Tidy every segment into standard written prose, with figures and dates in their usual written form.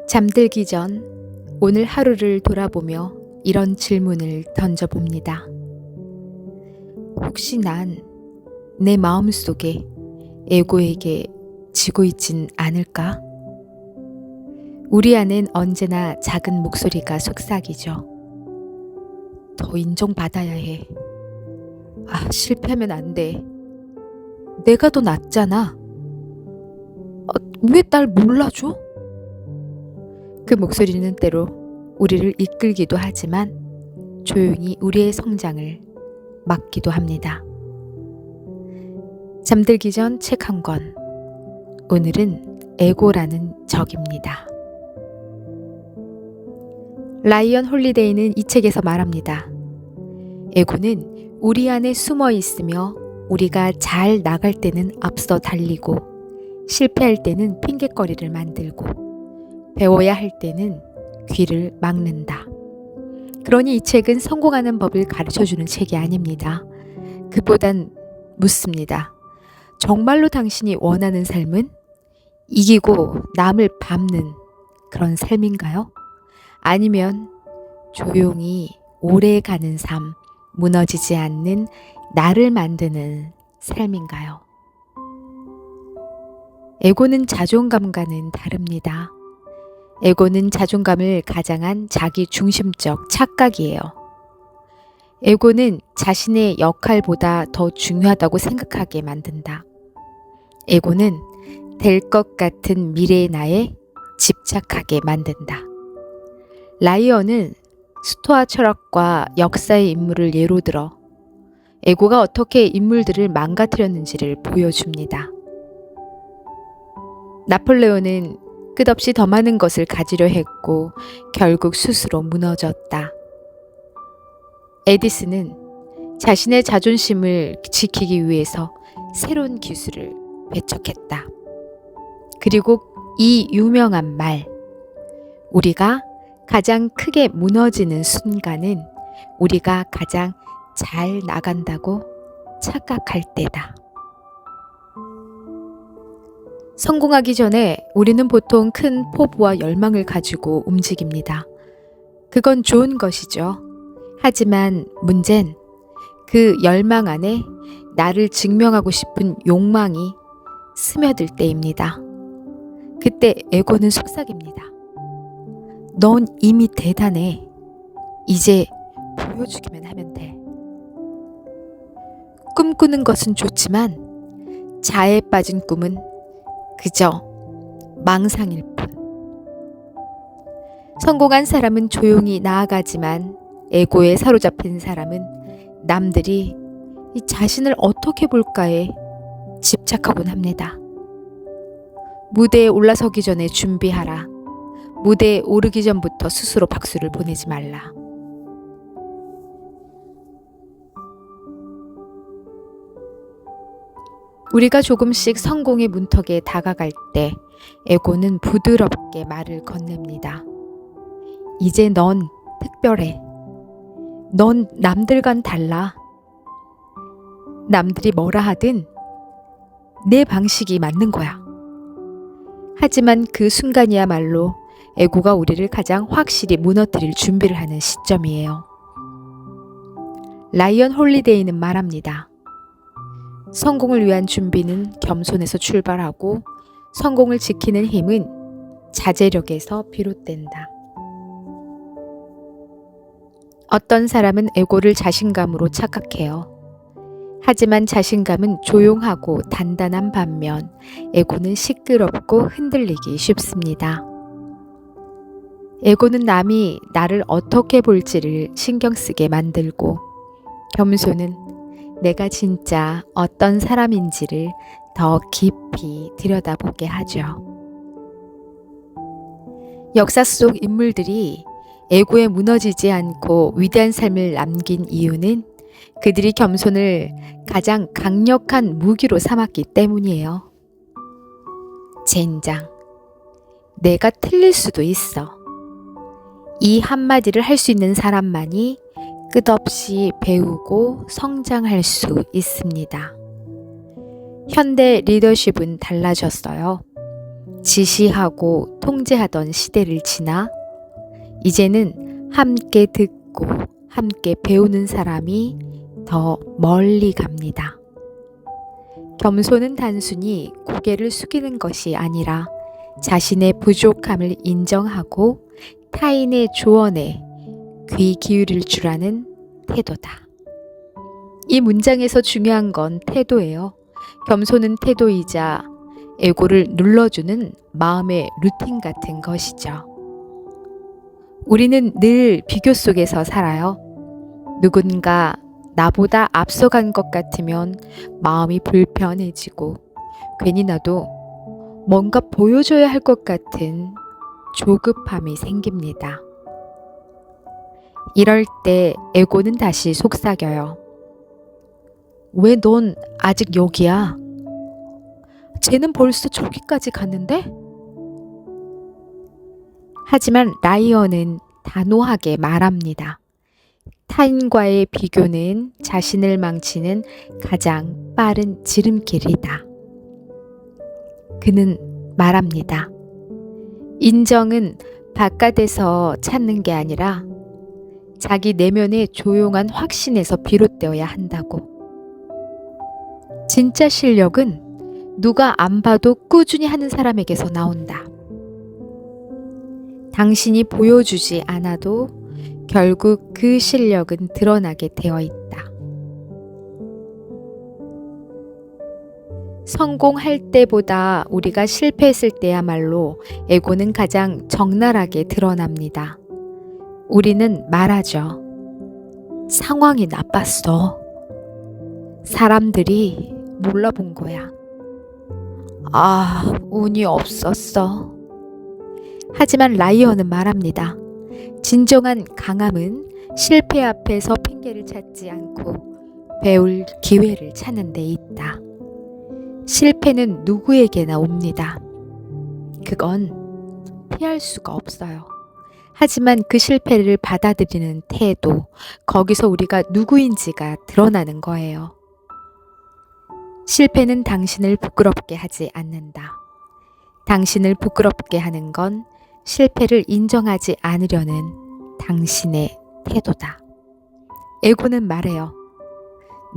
잠들기 전 오늘 하루를 돌아보며 이런 질문을 던져봅니다. 혹시 난 내 마음속에 에고에게 지고 있진 않을까? 우리 안엔 언제나 작은 목소리가 속삭이죠. 더 인정받아야 해. 실패하면 안 돼. 내가 더 낫잖아. 왜 날 몰라줘? 그 목소리는 때로 우리를 이끌기도 하지만 조용히 우리의 성장을 막기도 합니다. 잠들기 전 책 한 권. 오늘은 에고라는 적입니다. 라이언 홀리데이는 이 책에서 말합니다. 에고는 우리 안에 숨어 있으며 우리가 잘 나갈 때는 앞서 달리고 실패할 때는 핑곗거리를 만들고 배워야 할 때는 귀를 막는다. 그러니 이 책은 성공하는 법을 가르쳐주는 책이 아닙니다. 그보단 묻습니다. 정말로 당신이 원하는 삶은 이기고 남을 밟는 그런 삶인가요? 아니면 조용히 오래 가는 삶, 무너지지 않는 나를 만드는 삶인가요? 에고는 자존감과는 다릅니다. 에고는 자존감을 가장한 자기 중심적 착각이에요. 에고는 자신의 역할보다 더 중요하다고 생각하게 만든다. 에고는 될 것 같은 미래의 나에 집착하게 만든다. 라이언은 스토아 철학과 역사의 인물을 예로 들어 에고가 어떻게 인물들을 망가뜨렸는지를 보여줍니다. 나폴레온은 끝없이 더 많은 것을 가지려 했고 결국 스스로 무너졌다. 에디슨은 자신의 자존심을 지키기 위해서 새로운 기술을 배척했다. 그리고 이 유명한 말, 우리가 가장 크게 무너지는 순간은 우리가 가장 잘 나간다고 착각할 때다. 성공하기 전에 우리는 보통 큰 포부와 열망을 가지고 움직입니다. 그건 좋은 것이죠. 하지만 문제는 그 열망 안에 나를 증명하고 싶은 욕망이 스며들 때입니다. 그때 에고는 속삭입니다. 넌 이미 대단해. 이제 보여주기만 하면 돼. 꿈꾸는 것은 좋지만 자해에 빠진 꿈은 그저 망상일 뿐. 성공한 사람은 조용히 나아가지만 에고에 사로잡힌 사람은 남들이 이 자신을 어떻게 볼까에 집착하곤 합니다. 무대에 올라서기 전에 준비하라. 무대에 오르기 전부터 스스로 박수를 보내지 말라. 우리가 조금씩 성공의 문턱에 다가갈 때 에고는 부드럽게 말을 건넵니다. 이제 넌 특별해. 넌 남들과는 달라. 남들이 뭐라 하든 내 방식이 맞는 거야. 하지만 그 순간이야말로 에고가 우리를 가장 확실히 무너뜨릴 준비를 하는 시점이에요. 라이언 홀리데이는 말합니다. 성공을 위한 준비는 겸손에서 출발하고 성공을 지키는 힘은 자제력에서 비롯된다. 어떤 사람은 에고를 자신감으로 착각해요. 하지만 자신감은 조용하고 단단한 반면 에고는 시끄럽고 흔들리기 쉽습니다. 에고는 남이 나를 어떻게 볼지를 신경 쓰게 만들고 겸손은 내가 진짜 어떤 사람인지를 더 깊이 들여다보게 하죠. 역사 속 인물들이 에고에 무너지지 않고 위대한 삶을 남긴 이유는 그들이 겸손을 가장 강력한 무기로 삼았기 때문이에요. 젠장, 내가 틀릴 수도 있어. 이 한마디를 할 수 있는 사람만이 끝없이 배우고 성장할 수 있습니다. 현대 리더십은 달라졌어요. 지시하고 통제하던 시대를 지나 이제는 함께 듣고 함께 배우는 사람이 더 멀리 갑니다. 겸손은 단순히 고개를 숙이는 것이 아니라 자신의 부족함을 인정하고 타인의 조언에 귀 기울일 줄 아는 태도다. 이 문장에서 중요한 건 태도예요. 겸손은 태도이자 에고를 눌러주는 마음의 루틴 같은 것이죠. 우리는 늘 비교 속에서 살아요. 누군가 나보다 앞서간 것 같으면 마음이 불편해지고 괜히 나도 뭔가 보여줘야 할 것 같은 조급함이 생깁니다. 이럴 때 에고는 다시 속삭여요. 왜 넌 아직 여기야? 쟤는 벌써 저기까지 갔는데? 하지만 라이언은 단호하게 말합니다. 타인과의 비교는 자신을 망치는 가장 빠른 지름길이다. 그는 말합니다. 인정은 바깥에서 찾는 게 아니라 자기 내면의 조용한 확신에서 비롯되어야 한다고. 진짜 실력은 누가 안 봐도 꾸준히 하는 사람에게서 나온다. 당신이 보여주지 않아도 결국 그 실력은 드러나게 되어 있다. 성공할 때보다 우리가 실패했을 때야말로 에고는 가장 적나라하게 드러납니다. 우리는 말하죠. 상황이 나빴어. 사람들이 몰라본 거야. 운이 없었어. 하지만 라이언은 말합니다. 진정한 강함은 실패 앞에서 핑계를 찾지 않고 배울 기회를 찾는 데 있다. 실패는 누구에게나 옵니다. 그건 피할 수가 없어요. 하지만 그 실패를 받아들이는 태도, 거기서 우리가 누구인지가 드러나는 거예요. 실패는 당신을 부끄럽게 하지 않는다. 당신을 부끄럽게 하는 건 실패를 인정하지 않으려는 당신의 태도다. 에고는 말해요.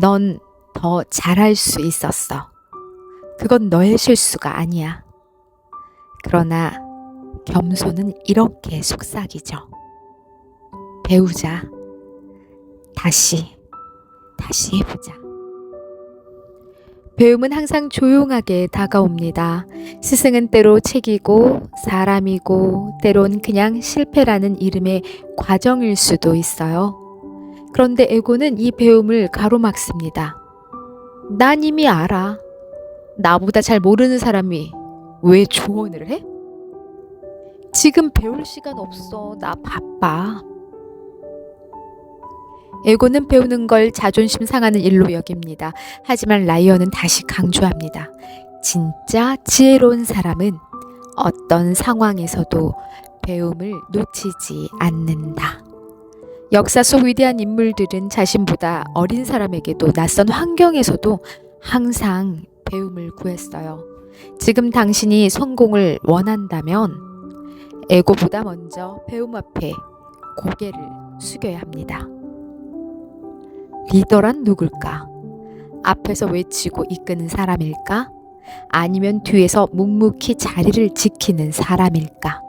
넌 더 잘할 수 있었어. 그건 너의 실수가 아니야. 그러나 겸손은 이렇게 속삭이죠. 배우자. 다시 해보자. 배움은 항상 조용하게 다가옵니다. 스승은 때로 책이고 사람이고 때론 그냥 실패라는 이름의 과정일 수도 있어요. 그런데 에고는 이 배움을 가로막습니다. 난 이미 알아. 나보다 잘 모르는 사람이 왜 조언을 해? 지금 배울 시간 없어. 나 바빠. 에고는 배우는 걸 자존심 상하는 일로 여깁니다. 하지만 라이언은 다시 강조합니다. 진짜 지혜로운 사람은 어떤 상황에서도 배움을 놓치지 않는다. 역사 속 위대한 인물들은 자신보다 어린 사람에게도 낯선 환경에서도 항상 배움을 구했어요. 지금 당신이 성공을 원한다면 에고보다 먼저 배움 앞에 고개를 숙여야 합니다. 리더란 누굴까? 앞에서 외치고 이끄는 사람일까? 아니면 뒤에서 묵묵히 자리를 지키는 사람일까?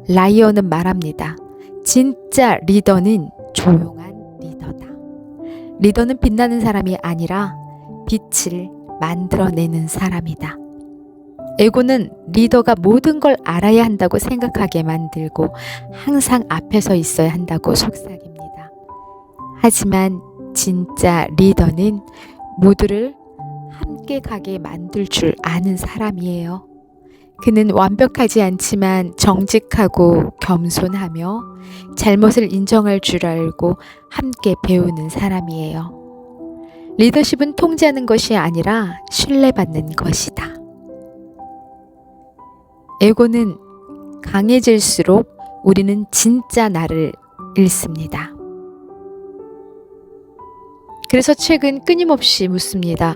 라이언은 말합니다. 진짜 리더는 조용한 리더다. 리더는 빛나는 사람이 아니라 빛을 만들어내는 사람이다. 에고는 리더가 모든 걸 알아야 한다고 생각하게 만들고 항상 앞에서 있어야 한다고 속삭입니다. 하지만 진짜 리더는 모두를 함께 가게 만들 줄 아는 사람이에요. 그는 완벽하지 않지만 정직하고 겸손하며 잘못을 인정할 줄 알고 함께 배우는 사람이에요. 리더십은 통제하는 것이 아니라 신뢰받는 것이다. 에고는 강해질수록 우리는 진짜 나를 잃습니다. 그래서 책은 끊임없이 묻습니다.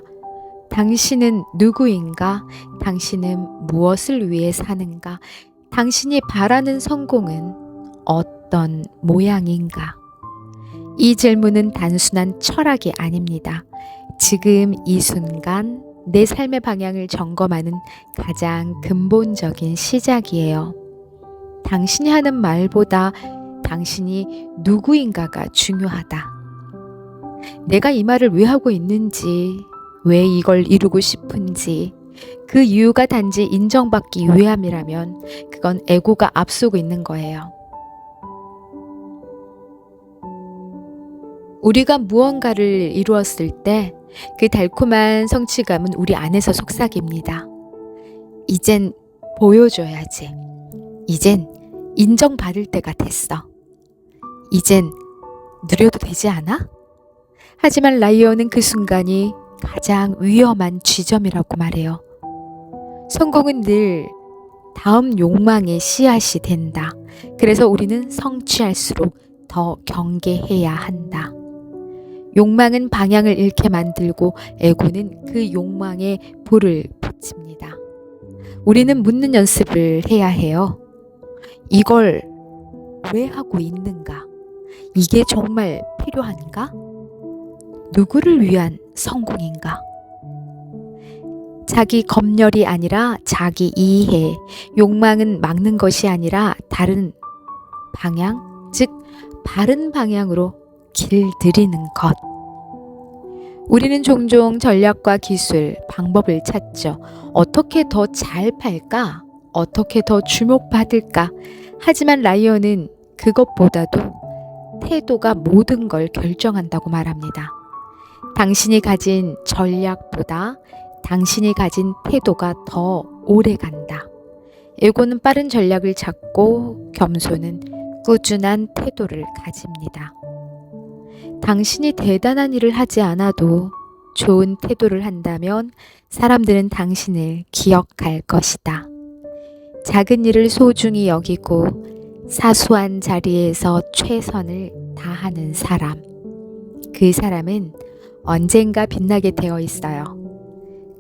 당신은 누구인가? 당신은 무엇을 위해 사는가? 당신이 바라는 성공은 어떤 모양인가? 이 질문은 단순한 철학이 아닙니다. 지금 이 순간 내 삶의 방향을 점검하는 가장 근본적인 시작이에요. 당신이 하는 말보다 당신이 누구인가가 중요하다. 내가 이 말을 왜 하고 있는지, 왜 이걸 이루고 싶은지, 그 이유가 단지 인정받기 위함이라면 그건 에고가 앞서고 있는 거예요. 우리가 무언가를 이루었을 때 그 달콤한 성취감은 우리 안에서 속삭입니다. 이젠 보여줘야지. 이젠 인정받을 때가 됐어. 이젠 누려도 되지 않아? 하지만 라이언은 그 순간이 가장 위험한 지점이라고 말해요. 성공은 늘 다음 욕망의 씨앗이 된다. 그래서 우리는 성취할수록 더 경계해야 한다. 욕망은 방향을 잃게 만들고 에고는 그 욕망에 불을 붙입니다. 우리는 묻는 연습을 해야 해요. 이걸 왜 하고 있는가? 이게 정말 필요한가? 누구를 위한 성공인가? 자기 검열이 아니라 자기 이해, 욕망은 막는 것이 아니라 다른 방향, 즉 바른 방향으로 길들이는 것. 우리는 종종 전략과 기술, 방법을 찾죠. 어떻게 더 잘 팔까? 어떻게 더 주목받을까? 하지만 라이언은 그것보다도 태도가 모든 걸 결정한다고 말합니다. 당신이 가진 전략보다 당신이 가진 태도가 더 오래 간다. 에고는 빠른 전략을 찾고 겸손은 꾸준한 태도를 가집니다. 당신이 대단한 일을 하지 않아도 좋은 태도를 한다면 사람들은 당신을 기억할 것이다. 작은 일을 소중히 여기고 사소한 자리에서 최선을 다하는 사람. 그 사람은 언젠가 빛나게 되어 있어요.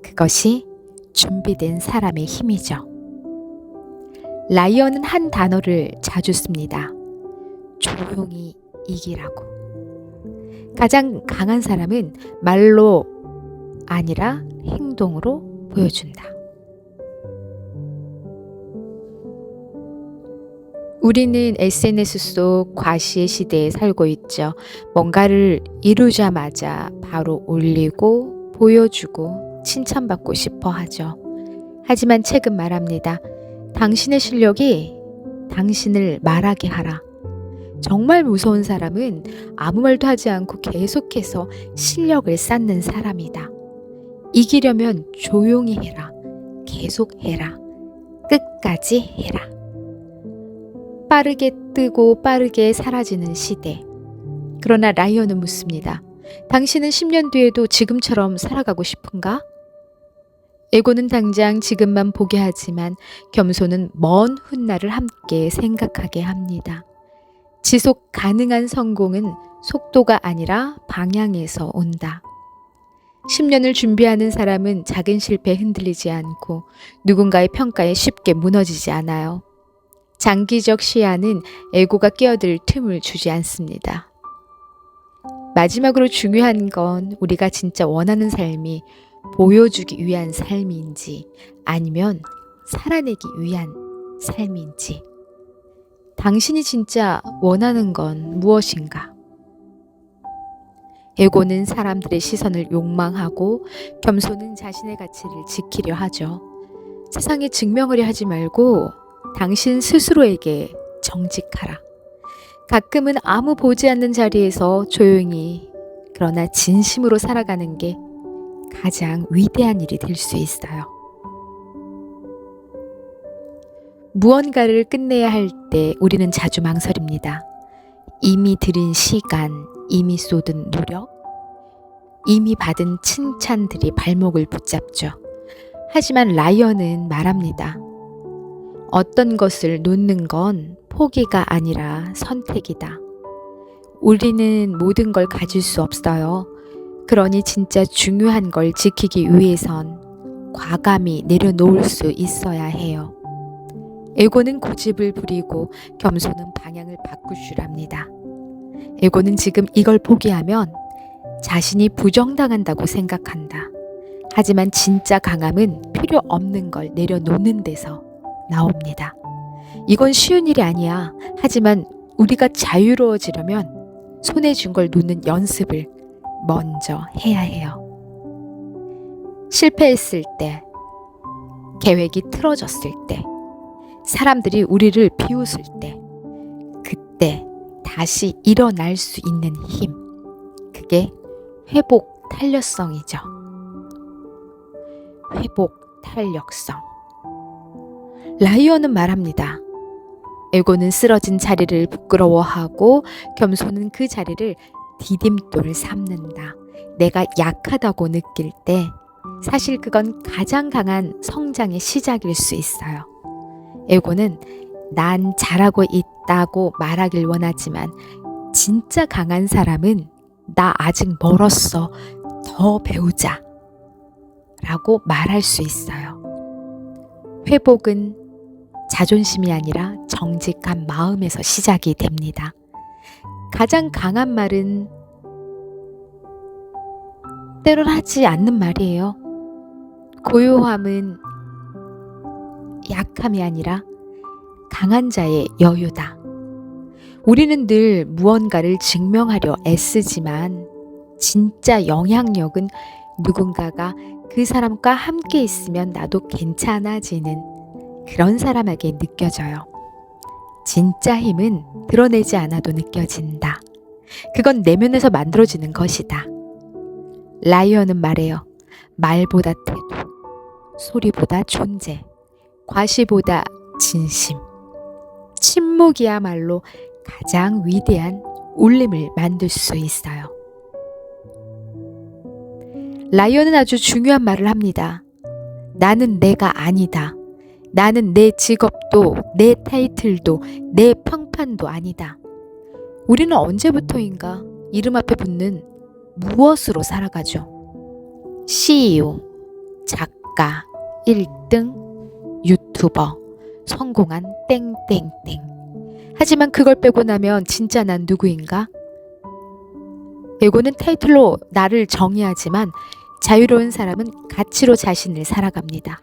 그것이 준비된 사람의 힘이죠. 라이언은 한 단어를 자주 씁니다. 조용히 이기라고. 가장 강한 사람은 말로 아니라 행동으로 보여준다. 우리는 SNS 속 과시의 시대에 살고 있죠. 뭔가를 이루자마자 바로 올리고 보여주고 칭찬받고 싶어 하죠. 하지만 책은 말합니다. 당신의 실력이 당신을 말하게 하라. 정말 무서운 사람은 아무 말도 하지 않고 계속해서 실력을 쌓는 사람이다. 이기려면 조용히 해라. 계속 해라. 끝까지 해라. 빠르게 뜨고 빠르게 사라지는 시대. 그러나 라이언은 묻습니다. 당신은 10년 뒤에도 지금처럼 살아가고 싶은가? 에고는 당장 지금만 보게 하지만 겸손은 먼 훗날을 함께 생각하게 합니다. 지속 가능한 성공은 속도가 아니라 방향에서 온다. 10년을 준비하는 사람은 작은 실패에 흔들리지 않고 누군가의 평가에 쉽게 무너지지 않아요. 장기적 시야는 에고가 끼어들 틈을 주지 않습니다. 마지막으로 중요한 건 우리가 진짜 원하는 삶이 보여주기 위한 삶인지 아니면 살아내기 위한 삶인지. 당신이 진짜 원하는 건 무엇인가? 에고는 사람들의 시선을 욕망하고 겸손은 자신의 가치를 지키려 하죠. 세상에 증명하려 하지 말고 당신 스스로에게 정직하라. 가끔은 아무 보지 않는 자리에서 조용히 그러나 진심으로 살아가는 게 가장 위대한 일이 될 수 있어요. 무언가를 끝내야 할 때 우리는 자주 망설입니다. 이미 들인 시간, 이미 쏟은 노력, 이미 받은 칭찬들이 발목을 붙잡죠. 하지만 라이언은 말합니다. 어떤 것을 놓는 건 포기가 아니라 선택이다. 우리는 모든 걸 가질 수 없어요. 그러니 진짜 중요한 걸 지키기 위해선 과감히 내려놓을 수 있어야 해요. 에고는 고집을 부리고 겸손은 방향을 바꾸시랍니다. 에고는 지금 이걸 포기하면 자신이 부정당한다고 생각한다. 하지만 진짜 강함은 필요 없는 걸 내려놓는 데서 나옵니다. 이건 쉬운 일이 아니야. 하지만 우리가 자유로워지려면 손에 쥔 걸 놓는 연습을 먼저 해야 해요. 실패했을 때, 계획이 틀어졌을 때, 사람들이 우리를 비웃을 때, 그때 다시 일어날 수 있는 힘, 그게 회복 탄력성이죠. 회복 탄력성. 라이언은 말합니다. 에고는 쓰러진 자리를 부끄러워하고 겸손은 그 자리를 디딤돌을 삼는다. 내가 약하다고 느낄 때 사실 그건 가장 강한 성장의 시작일 수 있어요. 에고는 난 잘하고 있다고 말하길 원하지만 진짜 강한 사람은 나 아직 멀었어. 더 배우자. 라고 말할 수 있어요. 회복은 자존심이 아니라 정직한 마음에서 시작이 됩니다. 가장 강한 말은 때론 하지 않는 말이에요. 고요함은 약함이 아니라 강한 자의 여유다. 우리는 늘 무언가를 증명하려 애쓰지만 진짜 영향력은 누군가가 그 사람과 함께 있으면 나도 괜찮아지는 그런 사람에게 느껴져요. 진짜 힘은 드러내지 않아도 느껴진다. 그건 내면에서 만들어지는 것이다. 라이언은 말해요. 말보다 태도, 소리보다 존재, 과시보다 진심. 침묵이야말로 가장 위대한 울림을 만들 수 있어요. 라이언은 아주 중요한 말을 합니다. 나는 내가 아니다. 나는 내 직업도, 내 타이틀도, 내 평판도 아니다. 우리는 언제부터인가 이름 앞에 붙는 무엇으로 살아가죠? CEO, 작가, 1등, 유튜버, 성공한 땡땡땡. 하지만 그걸 빼고 나면 진짜 난 누구인가? 에고는 타이틀로 나를 정의하지만 자유로운 사람은 가치로 자신을 살아갑니다.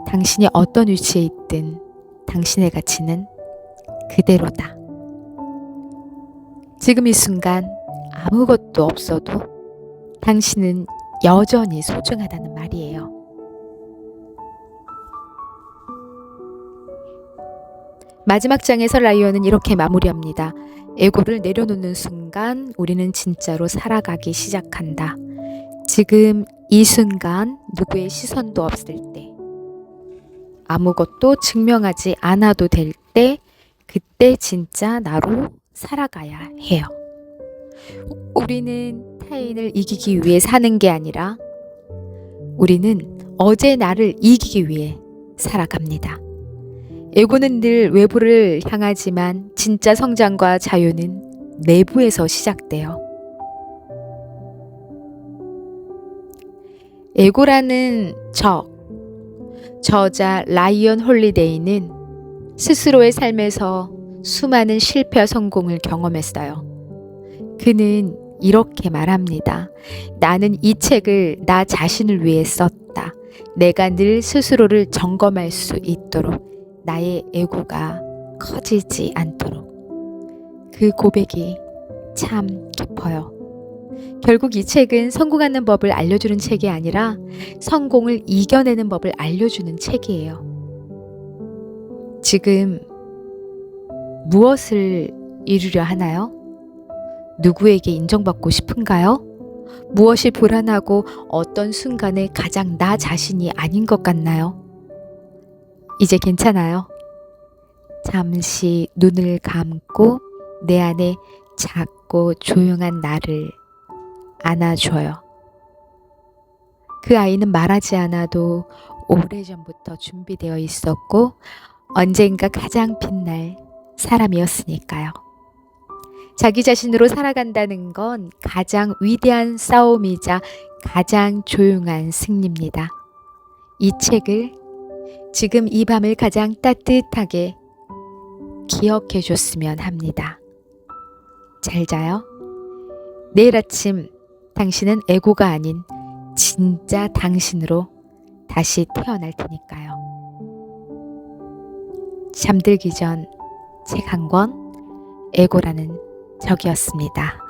당신이 어떤 위치에 있든 당신의 가치는 그대로다. 지금 이 순간 아무것도 없어도 당신은 여전히 소중하다는 말이에요. 마지막 장에서 라이언은 이렇게 마무리합니다. 에고를 내려놓는 순간 우리는 진짜로 살아가기 시작한다. 지금 이 순간 누구의 시선도 없을 때, 아무것도 증명하지 않아도 될 때, 그때 진짜 나로 살아가야 해요. 우리는 타인을 이기기 위해 사는 게 아니라 우리는 어제 나를 이기기 위해 살아갑니다. 에고는 늘 외부를 향하지만 진짜 성장과 자유는 내부에서 시작돼요. 에고라는 저자 라이언 홀리데이는 스스로의 삶에서 수많은 실패와 성공을 경험했어요. 그는 이렇게 말합니다. 나는 이 책을 나 자신을 위해 썼다. 내가 늘 스스로를 점검할 수 있도록 나의 에고가 커지지 않도록. 그 고백이 참 깊어요. 결국 이 책은 성공하는 법을 알려주는 책이 아니라 성공을 이겨내는 법을 알려주는 책이에요. 지금 무엇을 이루려 하나요? 누구에게 인정받고 싶은가요? 무엇이 불안하고 어떤 순간에 가장 나 자신이 아닌 것 같나요? 이제 괜찮아요. 잠시 눈을 감고 내 안에 작고 조용한 나를 안아줘요. 그 아이는 말하지 않아도 오래전부터 준비되어 있었고 언젠가 가장 빛날 사람이었으니까요. 자기 자신으로 살아간다는 건 가장 위대한 싸움이자 가장 조용한 승리입니다. 이 책을 지금 이 밤을 가장 따뜻하게 기억해 줬으면 합니다. 잘 자요. 내일 아침 당신은 에고가 아닌 진짜 당신으로 다시 태어날 테니까요. 잠들기 전 책 한 권, 에고라는 적이었습니다.